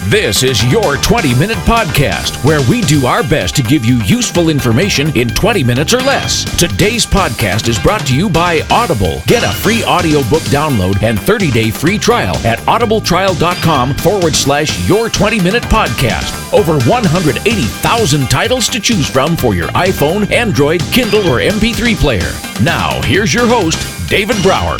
This is your 20-minute podcast, where we do our best to give you useful information in 20 minutes or less. Today's podcast is brought to you by Audible. Get a free audiobook download and 30-day free trial at audibletrial.com/your 20-minute podcast. Over 180,000 titles to choose from for your iPhone, Android, Kindle, or MP3 player. Now, here's your host, David Brower.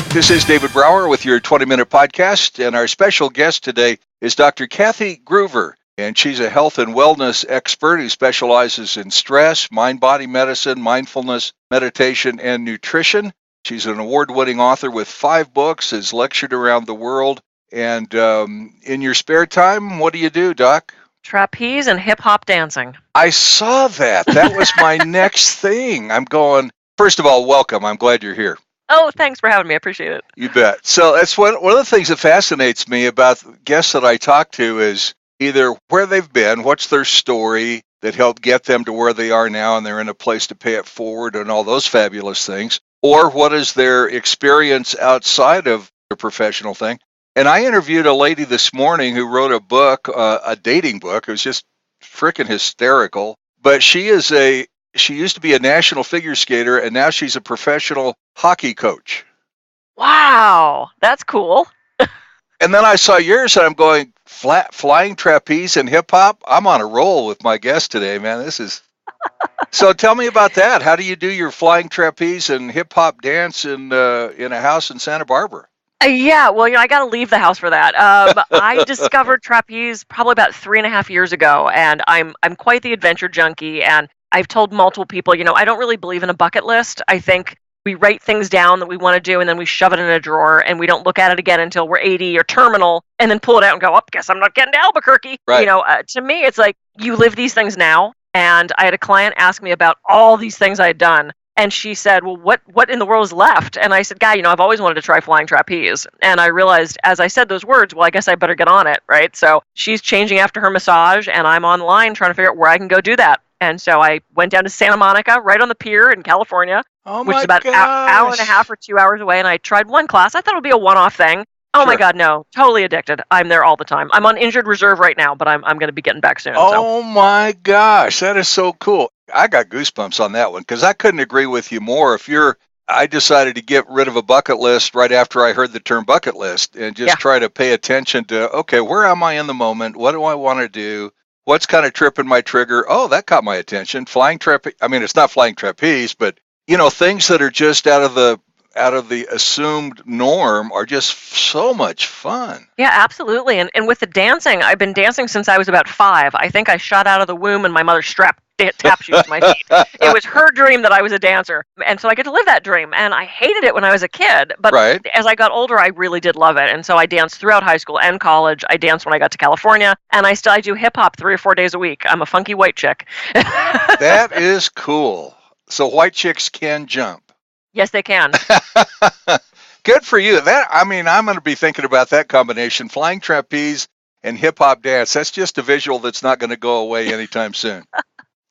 This is David Brower with your 20-minute podcast, and our special guest today is Dr. Kathy Gruver, and she's a health and wellness expert who specializes in stress, mind-body medicine, mindfulness, meditation, and nutrition. She's an award-winning author with 5 books, has lectured around the world, and in your spare time, what do you do, Doc? Trapeze and hip-hop dancing. I saw that. That was my next thing. I'm going, first of all, welcome. I'm glad you're here. Oh, thanks for having me. I appreciate it. You bet. So that's one of the things that fascinates me about guests that I talk to is either where they've been, what's their story that helped get them to where they are now and they're in a place to pay it forward and all those fabulous things, or what is their experience outside of their professional thing. And I interviewed a lady this morning who wrote a book, a dating book. It was just freaking hysterical. But she used to be a national figure skater, and now she's a professional hockey coach. Wow, that's cool. And then I saw yours, and I'm going, flying trapeze and hip-hop? I'm on a roll with my guest today, man. This is... So tell me about that. How do you do your flying trapeze and hip-hop dance in a house in Santa Barbara? Yeah, well, I got to leave the house for that. I discovered trapeze probably about 3.5 years ago, and I'm quite the adventure junkie, and I've told multiple people, I don't really believe in a bucket list. I think we write things down that we want to do, and then we shove it in a drawer, and we don't look at it again until we're 80 or terminal, and then pull it out and go, guess I'm not getting to Albuquerque. Right. To me, it's like you live these things now. And I had a client ask me about all these things I had done. And she said, well, what in the world is left? And I said, I've always wanted to try flying trapeze. And I realized as I said those words, well, I guess I better get on it, right? So she's changing after her massage, and I'm online trying to figure out where I can go do that. And so I went down to Santa Monica, right on the pier in California, which is about an hour and a half or 2 hours away. And I tried one class. I thought it would be a one-off thing. Oh, sure. My God, no. Totally addicted. I'm there all the time. I'm on injured reserve right now, but I'm going to be getting back soon. Oh, my gosh. That is so cool. I got goosebumps on that one because I couldn't agree with you more. I decided to get rid of a bucket list right after I heard the term bucket list and just try to pay attention to, okay, where am I in the moment? What do I want to do? What's kind of tripping my trigger? Oh, that caught my attention. Flying trapeze. I mean, it's not flying trapeze, but, things that are just out of the assumed norm are just so much fun. Yeah, absolutely. And with the dancing, I've been dancing since I was about 5. I think I shot out of the womb and my mother strapped tap shoes to my feet. It was her dream that I was a dancer. And so I get to live that dream. And I hated it when I was a kid. But as I got older, I really did love it. And so I danced throughout high school and college. I danced when I got to California. And I do hip hop 3 or 4 days a week. I'm a funky white chick. That is cool. So white chicks can jump. Yes, they can. Good for you. I'm going to be thinking about that combination, flying trapeze and hip-hop dance. That's just a visual that's not going to go away anytime soon.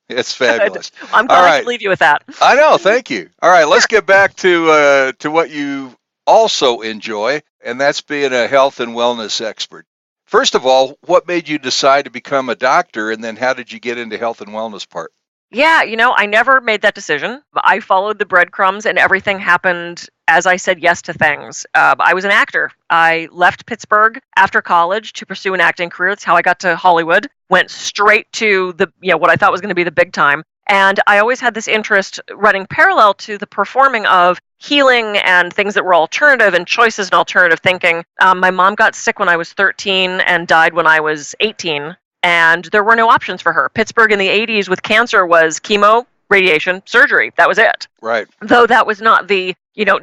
It's fabulous. I'm glad I could leave you with that. I know. Thank you. All right, let's get back to what you also enjoy, and that's being a health and wellness expert. First of all, what made you decide to become a doctor, and then how did you get into health and wellness part? Yeah, I never made that decision. I followed the breadcrumbs and everything happened as I said yes to things. I was an actor. I left Pittsburgh after college to pursue an acting career. That's how I got to Hollywood. Went straight to what I thought was going to be the big time. And I always had this interest running parallel to the performing of healing and things that were alternative and choices and alternative thinking. My mom got sick when I was 13 and died when I was 18. And there were no options for her. Pittsburgh in the 80s with cancer was chemo, radiation, surgery. That was it. Right. Though that was not the,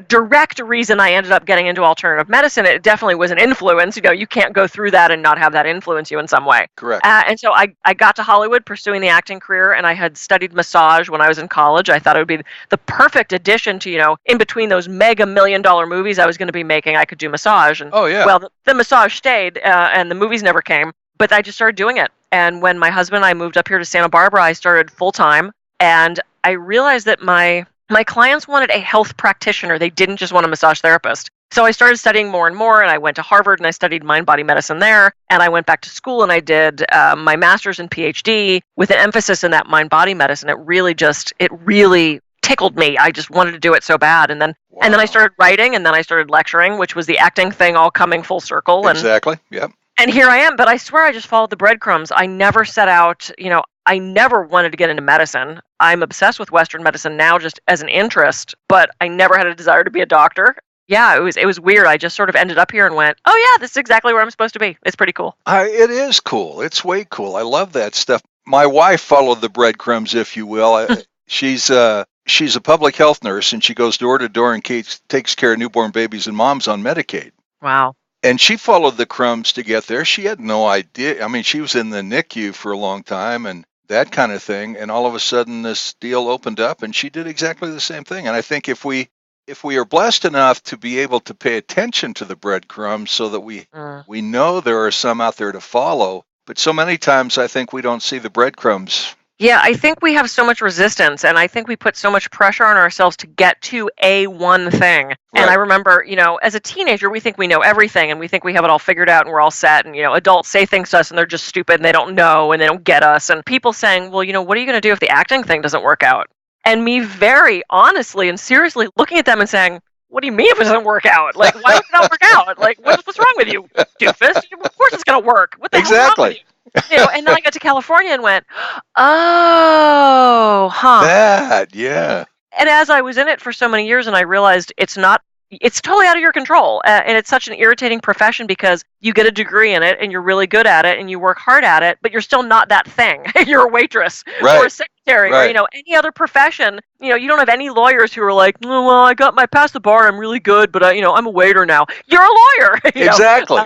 direct reason I ended up getting into alternative medicine. It definitely was an influence. You can't go through that and not have that influence you in some way. Correct. And so I got to Hollywood pursuing the acting career, and I had studied massage when I was in college. I thought it would be the perfect addition to, in between those mega $1 million movies I was going to be making, I could do massage. And, well, the massage stayed, and the movies never came. But I just started doing it. And when my husband and I moved up here to Santa Barbara, I started full-time. And I realized that my clients wanted a health practitioner. They didn't just want a massage therapist. So I started studying more and more, and I went to Harvard and I studied mind-body medicine there. And I went back to school and I did my master's and PhD with an emphasis in that mind-body medicine. It really tickled me. I just wanted to do it so bad. And then I started writing, and then I started lecturing, which was the acting thing all coming full circle. Exactly. Yep. And here I am, but I swear I just followed the breadcrumbs. I never set out, I never wanted to get into medicine. I'm obsessed with Western medicine now just as an interest, but I never had a desire to be a doctor. Yeah, it was weird. I just sort of ended up here and went, oh yeah, this is exactly where I'm supposed to be. It's pretty cool. It is cool. It's way cool. I love that stuff. My wife followed the breadcrumbs, if you will. She's a public health nurse, and she goes door to door and takes care of newborn babies and moms on Medicaid. Wow. And she followed the crumbs to get there. She had no idea. I mean, she was in the NICU for a long time and that kind of thing. And all of a sudden, this deal opened up, and she did exactly the same thing. And I think if we are blessed enough to be able to pay attention to the breadcrumbs so that we know there are some out there to follow, but so many times I think we don't see the breadcrumbs. Yeah, I think we have so much resistance, and I think we put so much pressure on ourselves to get to one thing. Right. And I remember, as a teenager, we think we know everything, and we think we have it all figured out, and we're all set, and, adults say things to us, and they're just stupid, and they don't know, and they don't get us, and people saying, well, what are you going to do if the acting thing doesn't work out? And me very honestly and seriously looking at them and saying, what do you mean if it doesn't work out? Like, why would it not work out? Like, what's wrong with you, doofus? Of course it's going to work. What the hell's wrong with you? And then I got to California and went, oh, huh. That, yeah. And as I was in it for so many years, and I realized it's totally out of your control. And it's such an irritating profession because you get a degree in it and you're really good at it and you work hard at it, but you're still not that thing. You're a waitress or a secretary or, any other profession. You don't have any lawyers who are like, oh, well, I got past the bar. I'm really good, but I'm a waiter now. You're a lawyer. Exactly.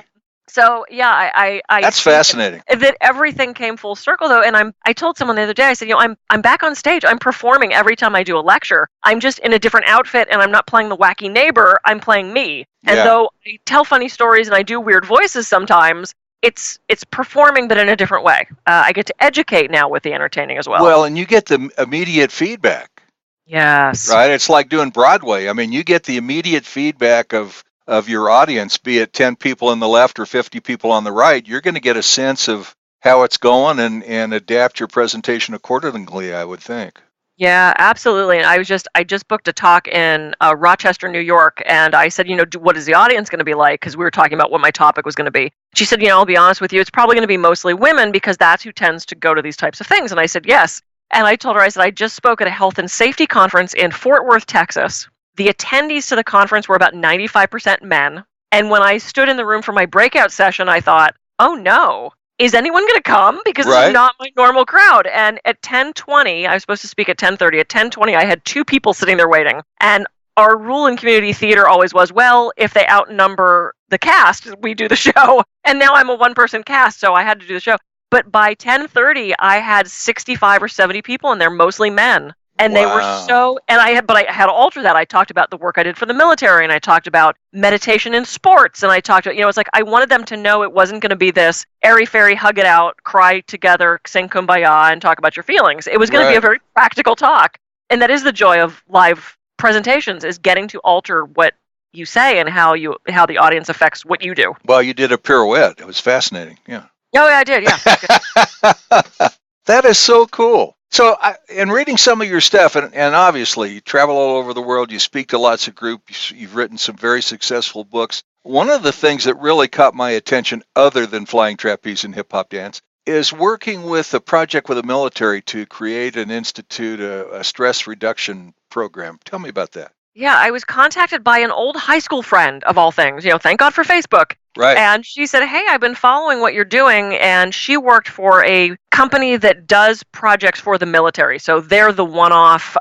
So yeah, I that's fascinating. That everything came full circle though, and I told someone the other day, I said, I'm back on stage. I'm performing every time I do a lecture. I'm just in a different outfit, and I'm not playing the wacky neighbor. I'm playing me. And though I tell funny stories and I do weird voices sometimes, it's performing, but in a different way. I get to educate now with the entertaining as well. Well, and you get the immediate feedback. Yes. Right. It's like doing Broadway. I mean, you get the immediate feedback of your audience, be it 10 people on the left or 50 people on the right. You're going to get a sense of how it's going and adapt your presentation accordingly, I would think. Yeah, absolutely. And I just booked a talk in Rochester, New York, and I said, what is the audience going to be like? Because we were talking about what my topic was going to be. She said, I'll be honest with you, it's probably going to be mostly women because that's who tends to go to these types of things. And I said, yes. And I told her, I said, I just spoke at a health and safety conference in Fort Worth, Texas. The attendees to the conference were about 95% men. And when I stood in the room for my breakout session, I thought, oh no, is anyone going to come? Because this is not my normal crowd. And at 10:20, I was supposed to speak at 10:30. At 10:20, I had 2 people sitting there waiting. And our rule in community theater always was, well, if they outnumber the cast, we do the show. And now I'm a one-person cast, so I had to do the show. But by 10:30, I had 65 or 70 people, and they're mostly men. And they were so, I had to alter that. I talked about the work I did for the military, and I talked about meditation in sports, and I talked about, it's like I wanted them to know it wasn't going to be this airy-fairy, hug it out, cry together, sing Kumbaya, and talk about your feelings. It was going to be a very practical talk. And that is the joy of live presentations, is getting to alter what you say and how the audience affects what you do. Well, you did a pirouette. It was fascinating. Yeah. Oh, yeah, I did. Yeah. That is so cool. So in reading some of your stuff, and obviously you travel all over the world, you speak to lots of groups, you've written some very successful books. One of the things that really caught my attention, other than flying trapeze and hip-hop dance, is working with a project with the military to create and institute a stress reduction program. Tell me about that. Yeah, I was contacted by an old high school friend, of all things. Thank God for Facebook. Right. And she said, hey, I've been following what you're doing. And she worked for a company that does projects for the military. So they're the one-off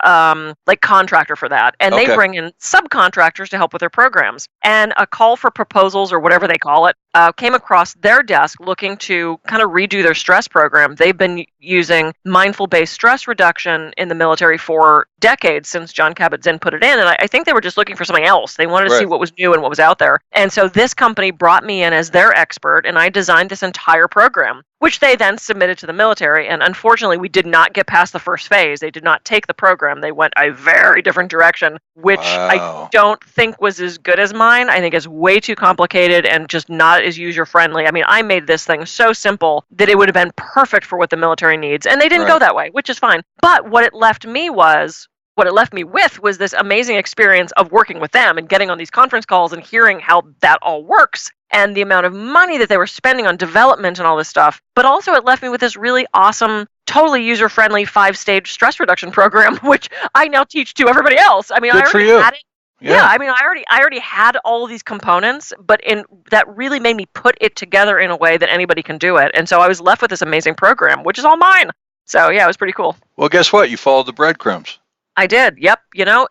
contractor for that. And they bring in subcontractors to help with their programs. And a call for proposals, or whatever they call it, came across their desk looking to kind of redo their stress program. They've been using mindful-based stress reduction in the military for decades since John Kabat-Zinn put it in, and I think they were just looking for something else. They wanted to see what was new and what was out there. And so this company brought me in as their expert, and I designed this entire program, which they then submitted to the military. And unfortunately, we did not get past the first phase. They did not take the program. They went a very different direction, which I don't think was as good as mine. I think it's way too complicated and just not as user-friendly. I mean, I made this thing so simple that it would have been perfect for what the military needs. And they didn't go that way, which is fine. But what it left me with was this amazing experience of working with them and getting on these conference calls and hearing how that all works and the amount of money that they were spending on development and all this stuff. But also it left me with this really awesome, totally user-friendly 5-stage stress reduction program, which I now teach to everybody else. I mean, I already had it. Yeah, I mean, I already had all of these components, but that really made me put it together in a way that anybody can do it. And so I was left with this amazing program, which is all mine. So yeah, it was pretty cool. Well, guess what? You followed the breadcrumbs. I did. Yep.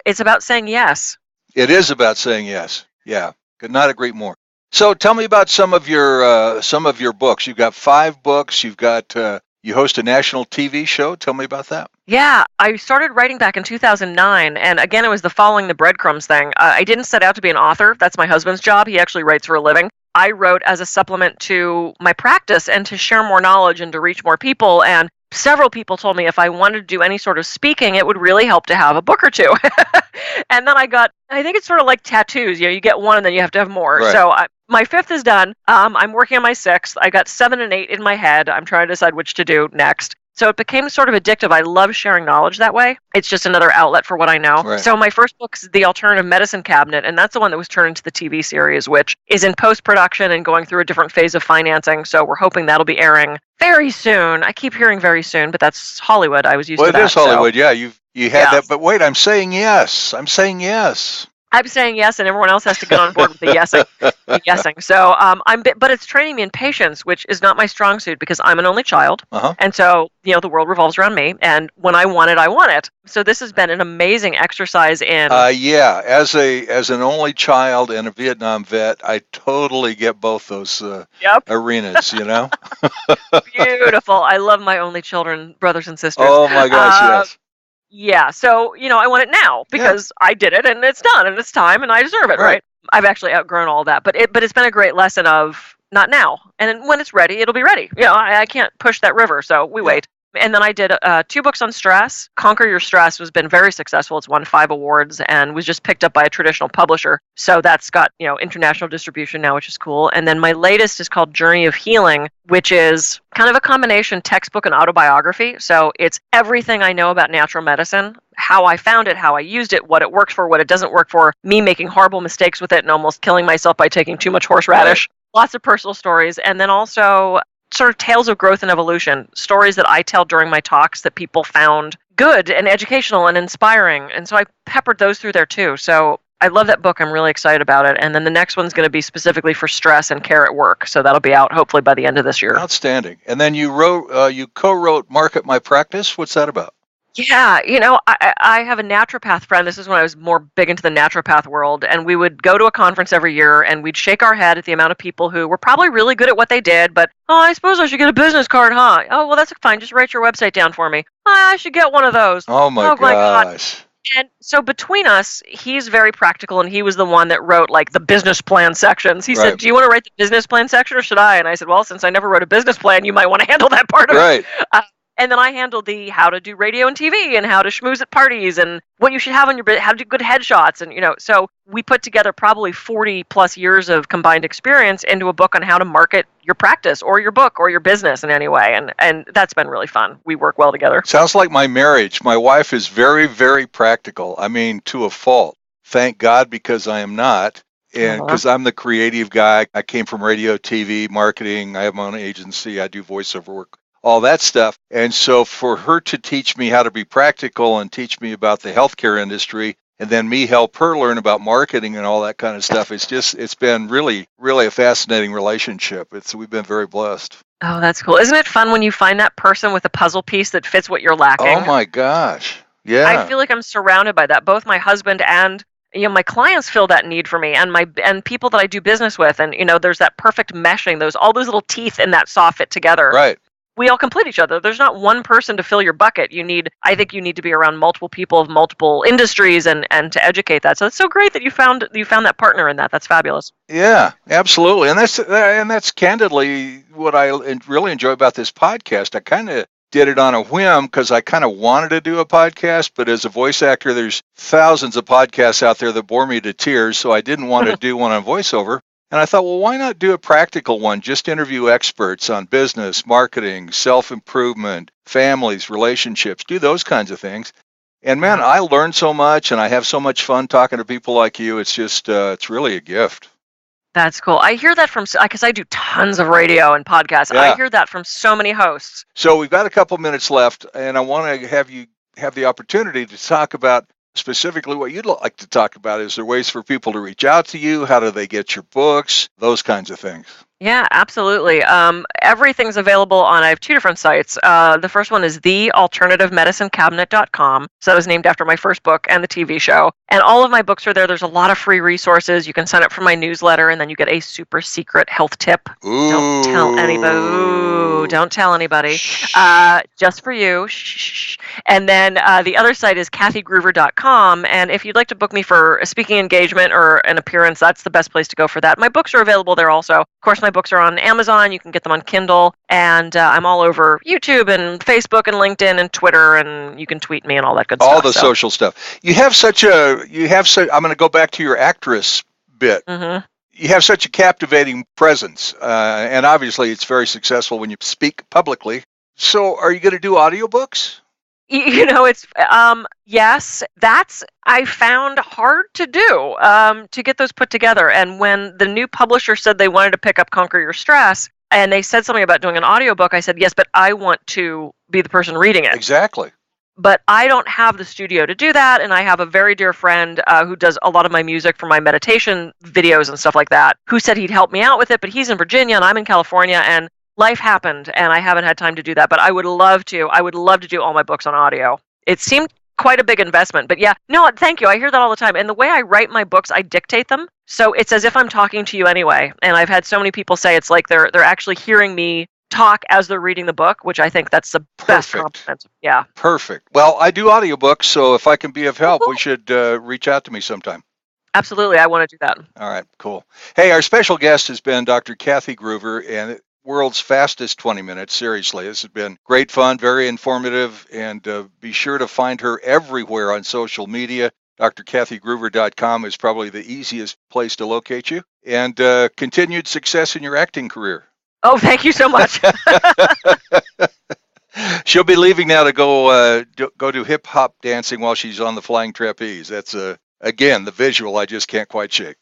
It's about saying yes. It is about saying yes. Yeah. Could not agree more. So tell me about some of your books. You've got 5 books. You've got you host a national TV show. Tell me about that. Yeah, I started writing back in 2009, and again, it was the following the breadcrumbs thing. I didn't set out to be an author. That's my husband's job. He actually writes for a living. I wrote as a supplement to my practice and to share more knowledge and to reach more people. And several people told me if I wanted to do any sort of speaking, it would really help to have a book or two. And then I think it's sort of like tattoos. You get one and then you have to have more. Right. So my 5th is done. I'm working on my 6th. I got 7 and 8 in my head. I'm trying to decide which to do next. So it became sort of addictive. I love sharing knowledge that way. It's just another outlet for what I know. Right. So my first book is The Alternative Medicine Cabinet, and that's the one that was turned into the TV series, which is in post-production and going through a different phase of financing. So we're hoping that'll be airing very soon. I keep hearing very soon, but that's Hollywood. I was used to that. Well, it is Hollywood, yeah. You had that, but wait, I'm saying yes. I'm saying yes. I'm saying yes, and everyone else has to get on board with the yesing. So, but it's training me in patience, which is not my strong suit because I'm an only child, and so the world revolves around me. And when I want it, I want it. So this has been an amazing exercise in. As an only child and a Vietnam vet, I totally get both those arenas. Beautiful. I love my only children, brothers and sisters. Oh my gosh, yes. Yeah, so, I want it now because I did it and it's done and it's time and I deserve it, right? I've actually outgrown all that, but it's been a great lesson of not now. And then when it's ready, it'll be ready. I can't push that river, so we wait. And then I did 2 books on stress. Conquer Your Stress has been very successful. It's won 5 awards and was just picked up by a traditional publisher. So that's got, international distribution now, which is cool. And then my latest is called Journey of Healing, which is kind of a combination textbook and autobiography. So it's everything I know about natural medicine, how I found it, how I used it, what it works for, what it doesn't work for, me making horrible mistakes with it and almost killing myself by taking too much horseradish. Right. Lots of personal stories. And then also sort of tales of growth and evolution, stories that I tell during my talks that people found good and educational and inspiring. And so I peppered those through there too. So I love that book. I'm really excited about it. And then the next one's going to be specifically for stress and care at work. So that'll be out hopefully by the end of this year. Outstanding. And then you co-wrote Market My Practice. What's that about? Yeah, I have a naturopath friend. This is when I was more big into the naturopath world. And we would go to a conference every year and we'd shake our head at the amount of people who were probably really good at what they did. But, I suppose I should get a business card, huh? Oh, well, that's fine. Just write your website down for me. I should get one of those. Oh, my gosh. And so between us, he's very practical, and he was the one that wrote, the business plan sections. He said, do you want to write the business plan section, or should I? And I said, well, since I never wrote a business plan, you might want to handle that part of it. And then I handled the how to do radio and TV and how to schmooze at parties and what you should have on your how to do good headshots. And, so we put together probably 40 plus years of combined experience into a book on how to market your practice or your book or your business in any way. And that's been really fun. We work well together. Sounds like my marriage. My wife is very, very practical. I mean, to a fault. Thank God, because I am not. And because I'm the creative guy. I came from radio, TV, marketing. I have my own agency. I do voiceover work. All that stuff. And so for her to teach me how to be practical and teach me about the healthcare industry, and then me help her learn about marketing and all that kind of stuff, it's been really, really a fascinating relationship. We've been very blessed. Oh, that's cool. Isn't it fun when you find that person with a puzzle piece that fits what you're lacking? Oh my gosh. Yeah. I feel like I'm surrounded by that. Both my husband and my clients fill that need for me, and people that I do business with, and there's that perfect meshing, all those little teeth in that saw fit together. Right. We all complete each other. There's not one person to fill your bucket. I think you need to be around multiple people of multiple industries and to educate that. So it's so great that you found that partner in that. That's fabulous. Yeah, absolutely. And that's candidly what I really enjoy about this podcast. I kind of did it on a whim because I kind of wanted to do a podcast, but as a voice actor, there's thousands of podcasts out there that bore me to tears, so I didn't want to do one on voiceover. And I thought, well, why not do a practical one? Just interview experts on business, marketing, self-improvement, families, relationships, do those kinds of things. And man, I learned so much and I have so much fun talking to people like you. It's just, it's really a gift. That's cool. I hear that because I do tons of radio and podcasts. Yeah. I hear that from so many hosts. So we've got a couple minutes left, and I want to have you have the opportunity to talk about specifically what you'd like to talk about. Is there ways for people to reach out to you? How do they get your books? Those kinds of things. Yeah, absolutely. Everything's available on, I have two different sites. The first one is thealternativemedicinecabinet.com. So that was named after my first book and the TV show. And all of my books are there. There's a lot of free resources. You can sign up for my newsletter, and then you get a super secret health tip. Ooh. Don't tell anybody. Ooh, don't tell anybody. Just for you. Shh. And then the other site is kathygruver.com. And if you'd like to book me for a speaking engagement or an appearance, that's the best place to go for that. My books are available there also. Of course, my books are on Amazon. You can get them on Kindle. And I'm all over YouTube and Facebook and LinkedIn and Twitter. And you can tweet me and all that good stuff. All the social stuff. I'm going to go back to your actress bit. Mm-hmm. You have such a captivating presence. And obviously, it's very successful when you speak publicly. So are you going to do audiobooks? It's yes, that's I found hard to do, to get those put together. And when the new publisher said they wanted to pick up Conquer Your Stress, and they said something about doing an audiobook, I said, yes, but I want to be the person reading it. Exactly. But I don't have the studio to do that, and I have a very dear friend who does a lot of my music for my meditation videos and stuff like that, who said he'd help me out with it, but he's in Virginia and I'm in California, and life happened, and I haven't had time to do that, but I would love to. I would love to do all my books on audio. It seemed quite a big investment, but yeah, no, thank you. I hear that all the time. And the way I write my books, I dictate them, so it's as if I'm talking to you anyway. And I've had so many people say it's like they're actually hearing me talk as they're reading the book, which I think that's the best compliment. Yeah. Perfect. Well, I do audiobooks, so if I can be of help, we should reach out to me sometime. Absolutely. I want to do that. All right, cool. Hey, our special guest has been Dr. Kathy Gruver, and world's fastest 20 minutes. Seriously, this has been great fun, very informative, and be sure to find her everywhere on social media. drkathygruver.com is probably the easiest place to locate you. And continued success in your acting career. Oh, thank you so much. She'll be leaving now to go do hip hop dancing while she's on the flying trapeze. That's again the visual I just can't quite shake.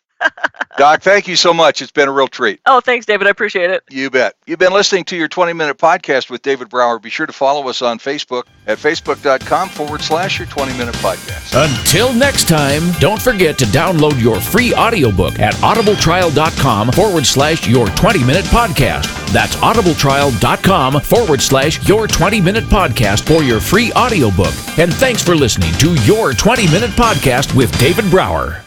Doc, thank you so much. It's been a real treat. Oh, thanks, David. I appreciate it. You bet. You've been listening to your 20-minute podcast with David Brower. Be sure to follow us on Facebook at facebook.com/your 20-minute podcast. Until next time, don't forget to download your free audiobook at audibletrial.com/your 20-minute podcast. That's audibletrial.com/your 20-minute podcast for your free audiobook. And thanks for listening to your 20-minute podcast with David Brower.